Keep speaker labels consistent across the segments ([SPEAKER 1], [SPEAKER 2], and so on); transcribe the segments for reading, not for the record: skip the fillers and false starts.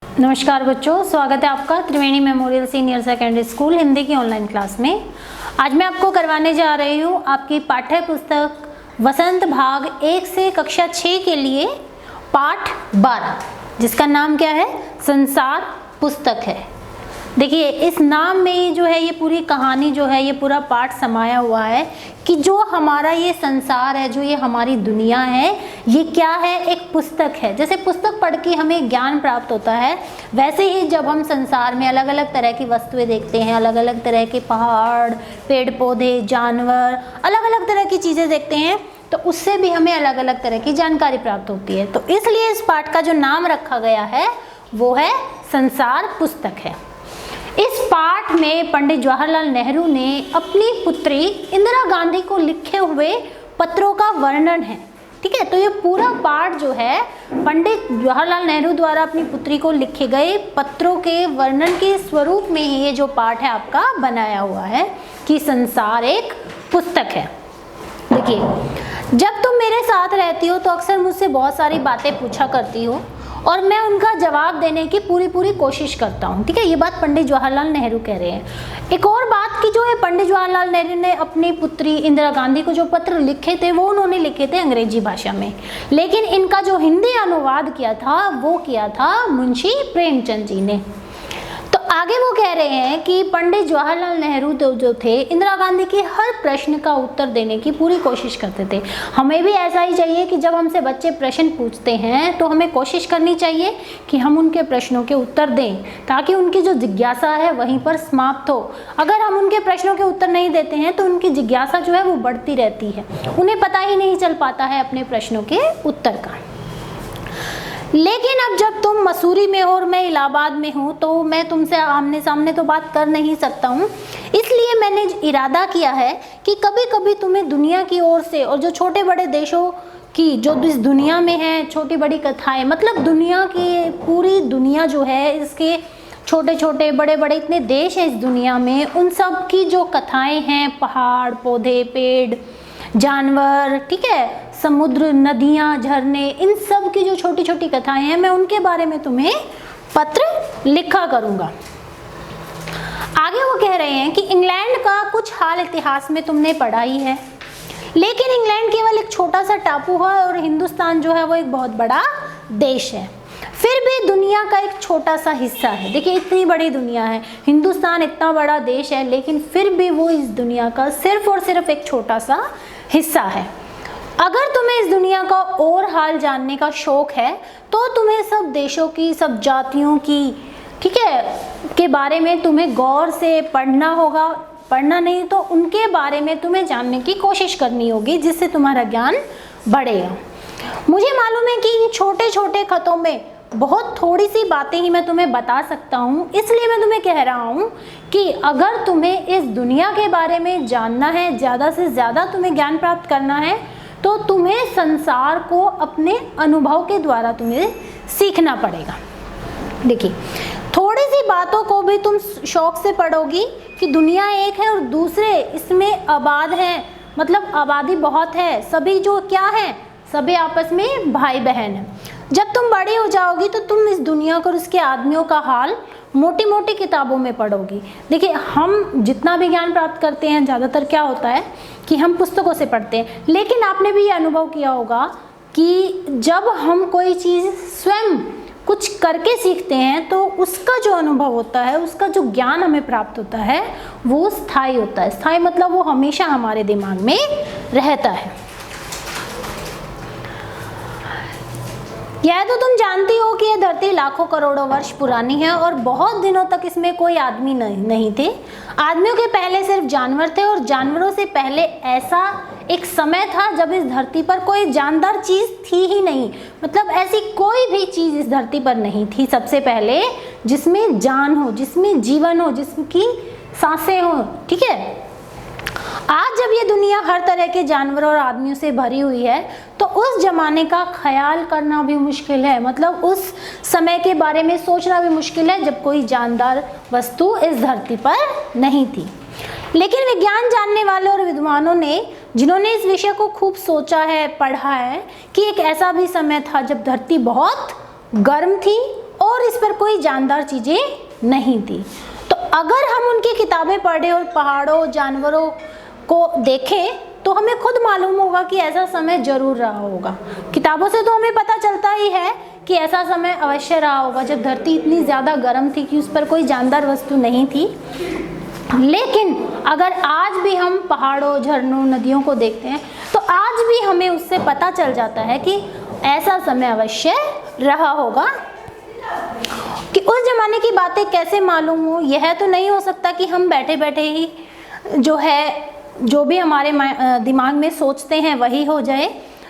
[SPEAKER 1] नमस्कार बच्चों, स्वागत है आपका Triveni memorial senior secondary school Hindi की ऑनलाइन क्लास में। आज मैं आपको करवाने जा रही हूँ आपकी पाठ्य पुस्तक वसंत भाग 1 से कक्षा 6 के लिए पाठ 12, जिसका नाम क्या है, संसार पुस्तक है। देखिए, इस नाम में ही जो है ये पूरी कहानी जो है, ये पूरा पाठ समाया हुआ है कि जो हमारा ये संसार है, जो ये हमारी दुनिया है, ये क्या है, एक पुस्तक है। जैसे पुस्तक पढ़ के हमें ज्ञान प्राप्त होता है, वैसे ही जब हम संसार में अलग अलग तरह की वस्तुएं देखते हैं, अलग अलग तरह के पहाड़, पेड़ पौधे, जानवर, अलग अलग तरह की चीज़ें देखते हैं, तो उससे भी हमें अलग अलग तरह की जानकारी प्राप्त होती है। तो इसलिए इस पाठ का जो नाम रखा गया है वो है संसार पुस्तक है। इस पाठ में पंडित जवाहरलाल नेहरू ने अपनी पुत्री इंदिरा गांधी को लिखे हुए पत्रों का वर्णन है। ठीक है, तो ये पूरा पाठ जो है पंडित जवाहरलाल नेहरू द्वारा अपनी पुत्री को लिखे गए पत्रों के वर्णन के स्वरूप में ही ये जो पाठ है आपका बनाया हुआ है कि संसार एक पुस्तक है। देखिए, जब तुम मेरे साथ रहती हो तो अक्सर मुझसे बहुत सारी बातें पूछा करती हो और मैं उनका जवाब देने की पूरी कोशिश करता हूँ। ठीक है, ये बात पंडित जवाहरलाल नेहरू कह रहे हैं। एक और बात की जो है, पंडित जवाहरलाल नेहरू ने अपनी पुत्री इंदिरा गांधी को जो पत्र लिखे थे वो उन्होंने लिखे थे अंग्रेजी भाषा में, लेकिन इनका जो हिंदी अनुवाद किया था वो किया था मुंशी प्रेमचंद जी ने। तो आगे वो कह रहे हैं कि पंडित जवाहरलाल नेहरू जो थे, इंदिरा गांधी के हर प्रश्न का उत्तर देने की पूरी कोशिश करते थे। हमें भी ऐसा ही चाहिए कि जब हमसे बच्चे प्रश्न पूछते हैं तो हमें कोशिश करनी चाहिए कि हम उनके प्रश्नों के उत्तर दें, ताकि उनकी जो जिज्ञासा है वहीं पर समाप्त हो। अगर हम उनके प्रश्नों के उत्तर नहीं देते हैं तो उनकी जिज्ञासा जो है वो बढ़ती रहती है, उन्हें पता ही नहीं चल पाता है अपने प्रश्नों के उत्तर का। लेकिन अब जब तुम मसूरी में हो और मैं इलाहाबाद में हूँ तो मैं तुमसे आमने सामने तो बात कर नहीं सकता हूँ, इसलिए मैंने इरादा किया है कि कभी कभी तुम्हें दुनिया की ओर से और जो छोटे बड़े देशों की जो इस दुनिया में है छोटी बड़ी कथाएं, मतलब दुनिया की पूरी दुनिया जो है, इसके छोटे छोटे बड़े बड़े इतने देश हैं इस दुनिया में, उन सब की जो कथाएँ हैं, पहाड़, पौधे, पेड़, जानवर, ठीक है, समुद्र, नदियाँ, झरने, इन सब की जो छोटी छोटी कथाएं हैं, मैं उनके बारे में तुम्हें पत्र लिखा करूँगा। आगे वो कह रहे हैं कि इंग्लैंड का कुछ हाल इतिहास में तुमने पढ़ा ही है, लेकिन इंग्लैंड केवल एक छोटा सा टापू है और हिंदुस्तान जो है वो एक बहुत बड़ा देश है, फिर भी दुनिया का एक छोटा सा हिस्सा है। देखिए, इतनी बड़ी दुनिया है, हिंदुस्तान इतना बड़ा देश है, लेकिन फिर भी वो इस दुनिया का सिर्फ और सिर्फ एक छोटा सा हिस्सा है। अगर तुम्हें इस दुनिया का और हाल जानने का शौक है तो तुम्हें सब देशों की, सब जातियों की, ठीक है, के बारे में तुम्हें गौर से पढ़ना होगा। पढ़ना नहीं तो उनके बारे में तुम्हें जानने की कोशिश करनी होगी, जिससे तुम्हारा ज्ञान बढ़ेगा। मुझे मालूम है कि इन छोटे छोटे खतों में बहुत थोड़ी सी बातें ही मैं तुम्हें बता सकता हूँ, इसलिए मैं तुम्हें कह रहा हूँ कि अगर तुम्हें इस दुनिया के बारे में जानना है, ज़्यादा से ज़्यादा तुम्हें ज्ञान प्राप्त करना है, तो तुम्हें संसार को अपने अनुभव के द्वारा तुम्हें सीखना पड़ेगा। देखिए, थोड़ी सी बातों को भी तुम शौक से पढ़ोगी कि दुनिया एक है और दूसरे इसमें आबाद हैं, मतलब आबादी बहुत है, सभी जो क्या है, सभी आपस में भाई बहन हैं। जब तुम बड़ी हो जाओगी तो तुम इस दुनिया को और उसके आदमियों का हाल मोटी मोटी किताबों में पढ़ोगी। देखिए, हम जितना भी ज्ञान प्राप्त करते हैं ज़्यादातर क्या होता है कि हम पुस्तकों से पढ़ते हैं, लेकिन आपने भी ये अनुभव किया होगा कि जब हम कोई चीज़ स्वयं कुछ करके सीखते हैं तो उसका जो अनुभव होता है, उसका जो ज्ञान हमें प्राप्त होता है वो स्थायी होता है। स्थायी मतलब वो हमेशा हमारे दिमाग में रहता है। यह तो तुम जानती हो कि यह धरती लाखों करोड़ों वर्ष पुरानी है और बहुत दिनों तक इसमें कोई आदमी नहीं थे। आदमियों के पहले सिर्फ जानवर थे और जानवरों से पहले ऐसा एक समय था जब इस धरती पर कोई जानदार चीज़ थी ही नहीं, मतलब ऐसी कोई भी चीज़ इस धरती पर नहीं थी सबसे पहले जिसमें जान हो, जिसमें जीवन हो, जिसकी सांसें हो। ठीक है, आज जब ये दुनिया हर तरह के जानवरों और आदमियों से भरी हुई है तो उस जमाने का ख्याल करना भी मुश्किल है, मतलब उस समय के बारे में सोचना भी मुश्किल है जब कोई जानदार वस्तु इस धरती पर नहीं थी। लेकिन विज्ञान जानने वाले और विद्वानों ने, जिन्होंने इस विषय को खूब सोचा है, पढ़ा है, कि एक ऐसा भी समय था जब धरती बहुत गर्म थी और इस पर कोई जानदार चीजें नहीं थी। तो अगर हम उनकी किताबें पढ़ें और पहाड़ों, जानवरों को देखें तो हमें खुद मालूम होगा कि ऐसा समय जरूर रहा होगा। किताबों से तो हमें पता चलता ही है कि ऐसा समय अवश्य रहा होगा जब धरती इतनी ज़्यादा गर्म थी कि उस पर कोई जानदार वस्तु नहीं थी। लेकिन अगर आज भी हम पहाड़ों, झरनों, नदियों को देखते हैं तो आज भी हमें उससे पता चल जाता है कि ऐसा समय अवश्य रहा होगा। कि उस जमाने की बातें कैसे मालूम हो, यह तो नहीं हो सकता कि हम बैठे बैठे ही जो भी हमारे दिमाग में सोचते हैं वही हो जाए।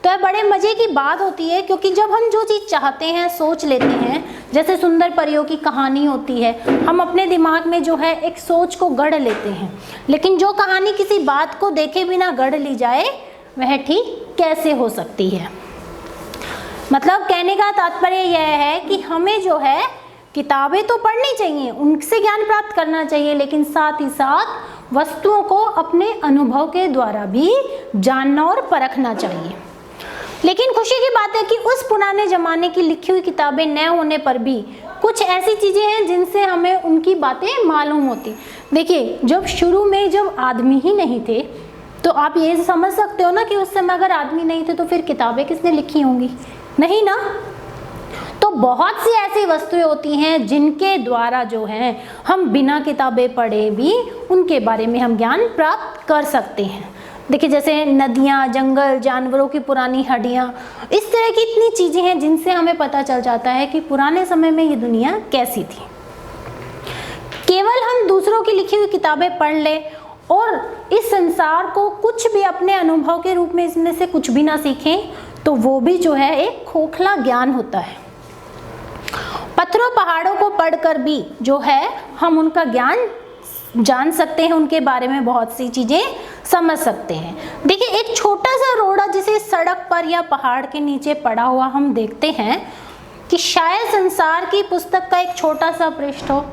[SPEAKER 1] तो यह बड़े मज़े की बात होती है, क्योंकि जब हम जो चीज़ चाहते हैं, सोच लेते हैं, जैसे सुंदर परियों की कहानी होती है, हम अपने दिमाग में जो है एक सोच को गढ़ लेते हैं। लेकिन जो कहानी किसी बात को देखे बिना गढ़ ली जाए वह ठीक कैसे हो सकती है। मतलब कहने का तात्पर्य यह है कि हमें जो है किताबें तो पढ़नी चाहिए, उनसे ज्ञान प्राप्त करना चाहिए, लेकिन साथ ही साथ वस्तुओं को अपने अनुभव के द्वारा भी जानना और परखना चाहिए। लेकिन खुशी की बात है कि उस पुराने ज़माने की लिखी हुई किताबें न होने पर भी कुछ ऐसी चीज़ें हैं जिनसे हमें उनकी बातें मालूम होती। देखिए, जब शुरू में जब आदमी ही नहीं थे तो आप ये समझ सकते हो ना कि उस समय अगर आदमी नहीं थे तो फिर किताबें किसने लिखी होंगी? नहीं ना। तो बहुत सी ऐसी वस्तुएं होती हैं जिनके द्वारा जो है हम बिना किताबें पढ़े भी उनके बारे में हम ज्ञान प्राप्त कर सकते हैं। देखिए, जैसे नदियाँ, जंगल, जानवरों की पुरानी हड्डियाँ, इस तरह की इतनी चीज़ें हैं जिनसे हमें पता चल जाता है कि पुराने समय में ये दुनिया कैसी थी। केवल हम दूसरों की लिखी हुई किताबें पढ़ लें और इस संसार को कुछ भी अपने अनुभव के रूप में इसमें से कुछ भी ना सीखें तो वो भी जो है एक खोखला ज्ञान होता है। पत्थरों, पहाड़ों को पढ़कर भी जो है हम उनका ज्ञान जान सकते हैं, उनके बारे में बहुत सी चीज़ें समझ सकते हैं। देखिए, एक छोटा सा रोड़ा जिसे सड़क पर या पहाड़ के नीचे पड़ा हुआ हम देखते हैं कि शायद संसार की पुस्तक का एक छोटा सा पृष्ठ हो।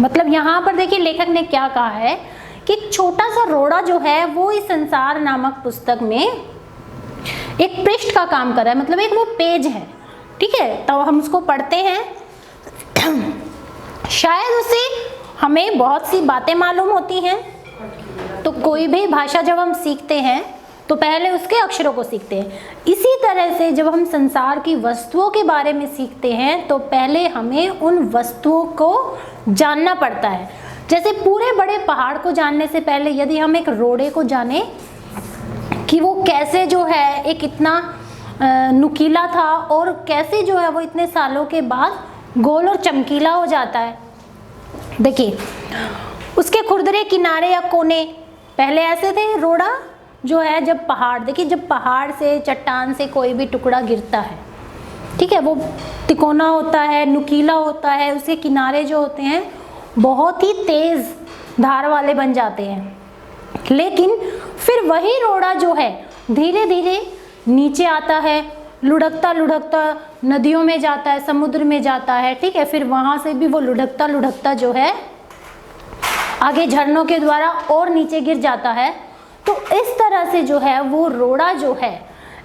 [SPEAKER 1] मतलब यहाँ पर देखिए लेखक ने क्या कहा है कि एक छोटा सा रोड़ा जो है वो इस संसार नामक पुस्तक में एक पृष्ठ का काम कर रहा है, मतलब एक वो पेज है। ठीक है, तो हम उसको पढ़ते हैं, शायद उससे हमें बहुत सी बातें मालूम होती हैं। तो कोई भी भाषा जब हम सीखते हैं तो पहले उसके अक्षरों को सीखते हैं। इसी तरह से जब हम संसार की वस्तुओं के बारे में सीखते हैं तो पहले हमें उन वस्तुओं को जानना पड़ता है। जैसे पूरे बड़े पहाड़ को जानने से पहले यदि हम एक रोड़े को जाने कि वो कैसे जो है एक इतना नुकीला था और कैसे जो है वो इतने सालों के बाद गोल और चमकीला हो जाता है। देखिए, उसके खुरदरे किनारे या कोने पहले ऐसे थे। रोड़ा जो है जब पहाड़, देखिए जब पहाड़ से, चट्टान से कोई भी टुकड़ा गिरता है, ठीक है, वो तिकोना होता है, नुकीला होता है, उसके किनारे जो होते हैं बहुत ही तेज धार वाले बन जाते हैं। लेकिन फिर वही रोड़ा जो है धीरे धीरे नीचे आता है, लुढ़कता लुढ़कता नदियों में जाता है, समुद्र में जाता है। ठीक है, फिर वहाँ से भी वो लुढ़कता लुढ़कता जो है आगे झरनों के द्वारा और नीचे गिर जाता है। तो इस तरह से जो है वो रोड़ा जो है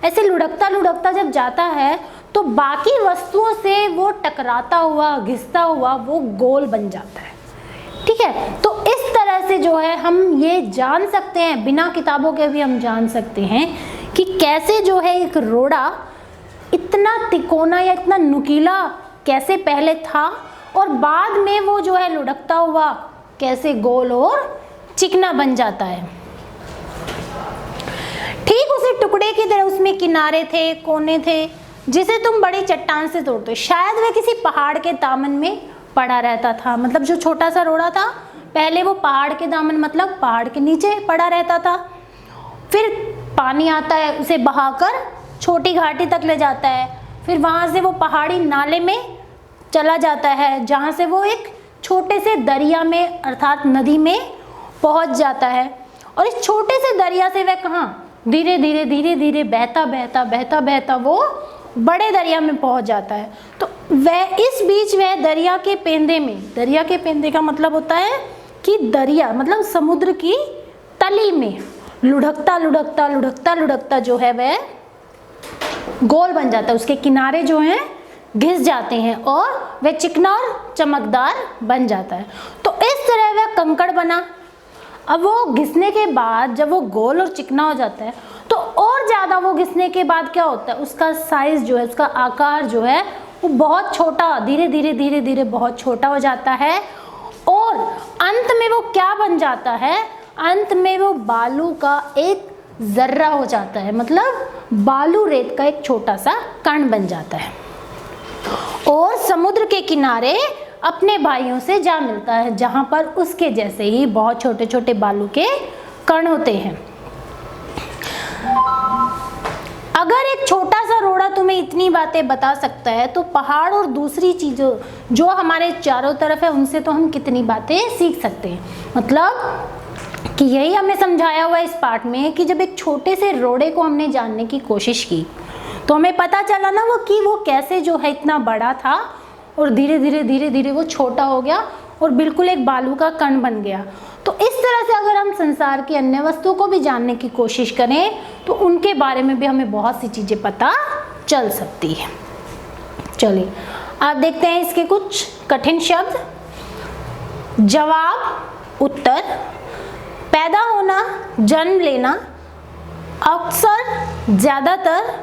[SPEAKER 1] ऐसे लुढ़कता लुढ़कता जब जाता है तो बाकी वस्तुओं से वो टकराता हुआ, घिसता हुआ वो गोल बन जाता है। ठीक है, तो इस तरह से जो है हम ये जान सकते हैं, बिना किताबों के भी हम जान सकते हैं कि कैसे जो है एक रोड़ा इतना तिकोना या इतना नुकीला कैसे पहले था और बाद में वो जो है लुढ़कता हुआ कैसे गोल और चिकना बन जाता है। ठीक उसी टुकड़े की तरह उसमें किनारे थे, कोने थे, जिसे तुम बड़ी चट्टान से तोड़ते हो। शायद वह किसी पहाड़ के दामन में पड़ा रहता था। मतलब जो छोटा सा रोड़ा था पहले वो पहाड़ के दामन, मतलब पहाड़ के नीचे पड़ा रहता था। फिर पानी आता है, उसे बहाकर छोटी घाटी तक ले जाता है, फिर वहाँ से वो पहाड़ी नाले में चला जाता है, जहाँ से वो एक छोटे से दरिया में अर्थात नदी में पहुँच जाता है। और इस छोटे से दरिया से वह कहाँ धीरे धीरे धीरे धीरे बहता बहता बहता बहता वो बड़े दरिया में पहुँच जाता है। तो वह इस बीच वह दरिया के पेंदे में, दरिया के पेंदे का मतलब होता है कि दरिया मतलब समुद्र की तली में लुढ़कता लुढ़कता लुढ़कता लुढ़कता जो है वह गोल बन जाता है, उसके किनारे जो हैं घिस जाते हैं और वह चिकना और चमकदार बन जाता है। तो इस तरह वह कंकड़ बना। अब वो घिसने के बाद जब वो गोल और चिकना हो जाता है तो और ज़्यादा वो घिसने के बाद क्या होता है, उसका साइज़ जो है, उसका आकार जो है वो बहुत छोटा, धीरे धीरे धीरे धीरे बहुत छोटा हो जाता है और अंत में वो क्या बन जाता है, अंत में वो बालू का एक जर्रा हो जाता है, मतलब बालू रेत का एक छोटा सा कण बन जाता है और समुद्र के किनारे अपने भाइयों से जा मिलता है, जहां पर उसके जैसे ही बहुत छोटे छोटे बालू के कण होते हैं। अगर एक छोटा सा रोड़ा तुम्हें इतनी बातें बता सकता है तो पहाड़ और दूसरी चीज़ों जो हमारे चारों तरफ है उनसे तो हम कितनी बातें सीख सकते हैं। मतलब कि यही हमें समझाया हुआ है इस पाठ में कि जब एक छोटे से रोड़े को हमने जानने की कोशिश की तो हमें पता चला ना वो कैसे जो है इतना बड़ा था और धीरे धीरे धीरे धीरे वो छोटा हो गया और बिल्कुल एक बालू का कण बन गया। तो इस तरह से अगर हम संसार की अन्य वस्तुओं को भी जानने की कोशिश करें तो उनके बारे में भी हमें बहुत सी चीज़ें पता चल सकती है। चलिए आप देखते हैं इसके कुछ कठिन शब्द। जवाब, उत्तर, पैदा होना, जन्म लेना, अक्सर, ज़्यादातर,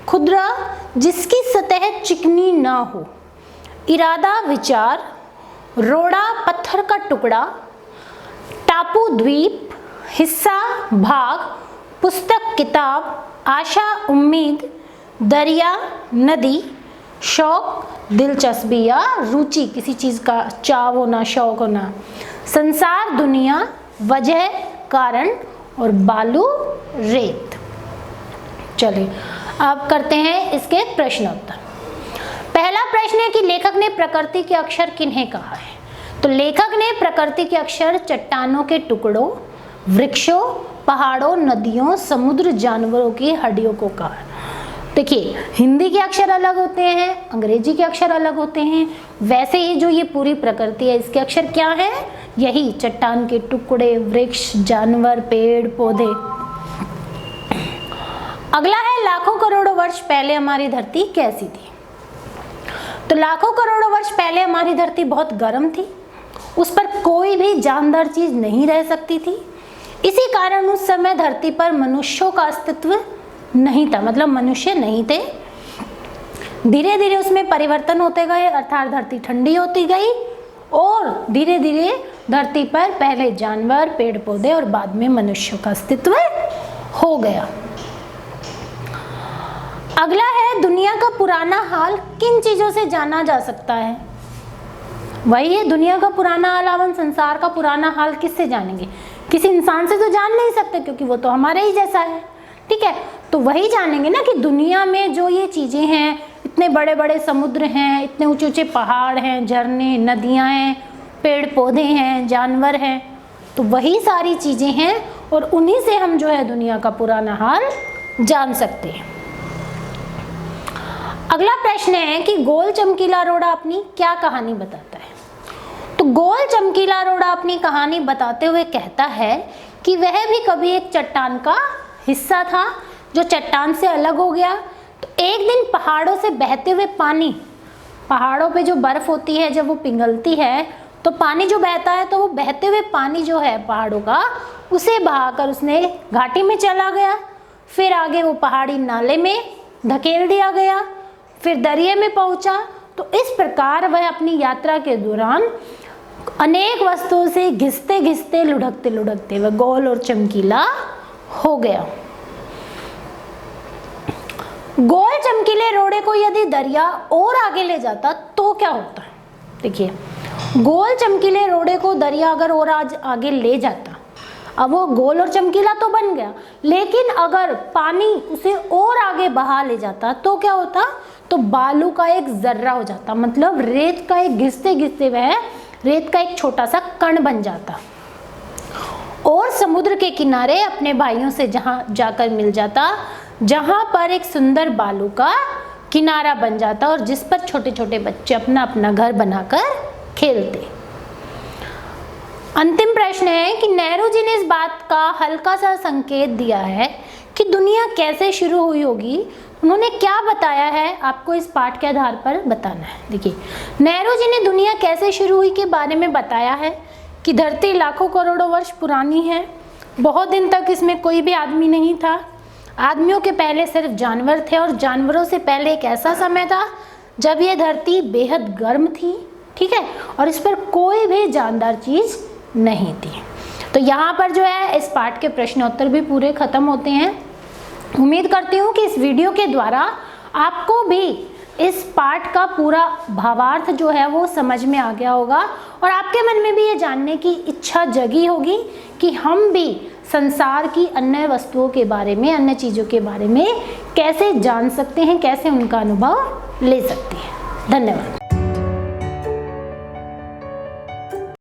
[SPEAKER 1] खुदरा, जिसकी सतह चिकनी ना हो, इरादा, विचार, रोड़ा, पत्थर का टुकड़ा, टापू, द्वीप, हिस्सा, भाग, पुस्तक, किताब, आशा, उम्मीद, दरिया, नदी, शौक, दिलचस्पी या रुचि, किसी चीज़ का चाव होना, शौक होना, संसार, दुनिया, वजह, कारण और बालू, रेत। चलिए अब करते हैं इसके प्रश्नोत्तर। पहला प्रश्न है कि लेखक ने प्रकृति के अक्षर किन्हें कहा है। तो लेखक ने प्रकृति के अक्षर चट्टानों के टुकड़ों, वृक्षों, पहाड़ों, नदियों, समुद्र, जानवरों की हड्डियों को कहा। देखिए हिंदी के अक्षर अलग होते हैं, अंग्रेजी के अक्षर अलग होते हैं, वैसे ही जो ये पूरी प्रकृति है इसके अक्षर क्या है, यही चट्टान के टुकड़े, वृक्ष, जानवर, पेड़, पौधे। अगला है लाखों करोड़ों वर्ष पहले हमारी धरती कैसी थी। तो लाखों करोड़ों वर्ष पहले हमारी धरती बहुत गर्म थी, उस पर कोई भी जानदार चीज नहीं रह सकती थी। इसी कारण उस समय धरती पर मनुष्यों का अस्तित्व नहीं था, मतलब मनुष्य नहीं थे। धीरे धीरे उसमें परिवर्तन होते गए, अर्थात धरती ठंडी होती गई और धीरे धीरे धरती पर पहले जानवर, पेड़ पौधे और बाद में मनुष्यों का अस्तित्व हो गया। अगला है दुनिया का पुराना हाल किन चीजों से जाना जा सकता है। वही है दुनिया का पुराना हाल, हम संसार का पुराना हाल किससे जानेंगे, किसी इंसान से तो जान नहीं सकते क्योंकि वो तो हमारे ही जैसा है, ठीक है। तो वही जानेंगे ना कि दुनिया में जो ये चीजें हैं, इतने बड़े बड़े समुद्र हैं, इतने ऊंचे ऊंचे पहाड़ हैं, झरने, नदियां हैं, पेड़ पौधे हैं, जानवर हैं, तो वही सारी चीजें हैं और उन्हीं से हम जो है दुनिया का पुराना हाल जान सकते हैं। अगला प्रश्न है कि गोल चमकीला रोड़ा अपनी क्या कहानी बताता है। तो गोल चमकीला रोड़ा अपनी कहानी बताते हुए कहता है कि वह भी कभी एक चट्टान का हिस्सा था जो चट्टान से अलग हो गया। तो एक दिन पहाड़ों से बहते हुए पानी, पहाड़ों पे जो बर्फ होती है जब वो पिघलती है तो पानी जो बहता है, तो वो बहते हुए पानी जो है पहाड़ों का, उसे बहाकर उसने घाटी में चला गया। फिर आगे वो पहाड़ी नाले में धकेल दिया गया, फिर दरिया में पहुंचा। तो इस प्रकार वह अपनी यात्रा के दौरान अनेक वस्तुओं से घिसते घिसते लुढ़कते लुढ़कते वह गोल और चमकीला हो गया। गोल चमकीले रोड़े को यदि दरिया और आगे ले जाता तो क्या होता। देखिए गोल चमकीले रोड़े को दरिया अगर और आज आगे ले जाता, अब वो गोल और चमकीला तो बन गया, लेकिन अगर पानी उसे और आगे बहा ले जाता तो क्या होता, तो बालू का एक जर्रा हो जाता, मतलब रेत का एक घिसते घिसते वह रेत का एक छोटा सा कण बन जाता और समुद्र के किनारे अपने भाइयों से जहां जाकर मिल जाता, जहां पर एक सुंदर बालू का किनारा बन जाता और जिस पर छोटे छोटे बच्चे अपना अपना घर बनाकर खेलते। अंतिम प्रश्न है कि नेहरू जी ने इस बात का हल्का सा संकेत दिया है कि दुनिया कैसे शुरू हुई होगी। उन्होंने क्या बताया है, आपको इस पाठ के आधार पर बताना है। देखिए, नेहरू जी ने दुनिया कैसे शुरू हुई के बारे में बताया है कि धरती लाखों करोड़ों वर्ष पुरानी है, बहुत दिन तक इसमें कोई भी आदमी नहीं था, आदमियों के पहले सिर्फ जानवर थे और जानवरों से पहले एक ऐसा समय था जब ये धरती बेहद गर्म थी, ठीक है, और इस पर कोई भी जानदार चीज़ नहीं थी। तो यहाँ पर जो है इस पाठ के प्रश्नोत्तर भी पूरे खत्म होते हैं। उम्मीद करती हूँ कि इस वीडियो के द्वारा आपको भी इस पाठ का पूरा भावार्थ जो है वो समझ में आ गया होगा और आपके मन में भी ये जानने की इच्छा जगी होगी कि हम भी संसार की अन्य वस्तुओं के बारे में, अन्य चीज़ों के बारे में कैसे जान सकते हैं, कैसे उनका अनुभव ले सकते हैं। धन्यवाद।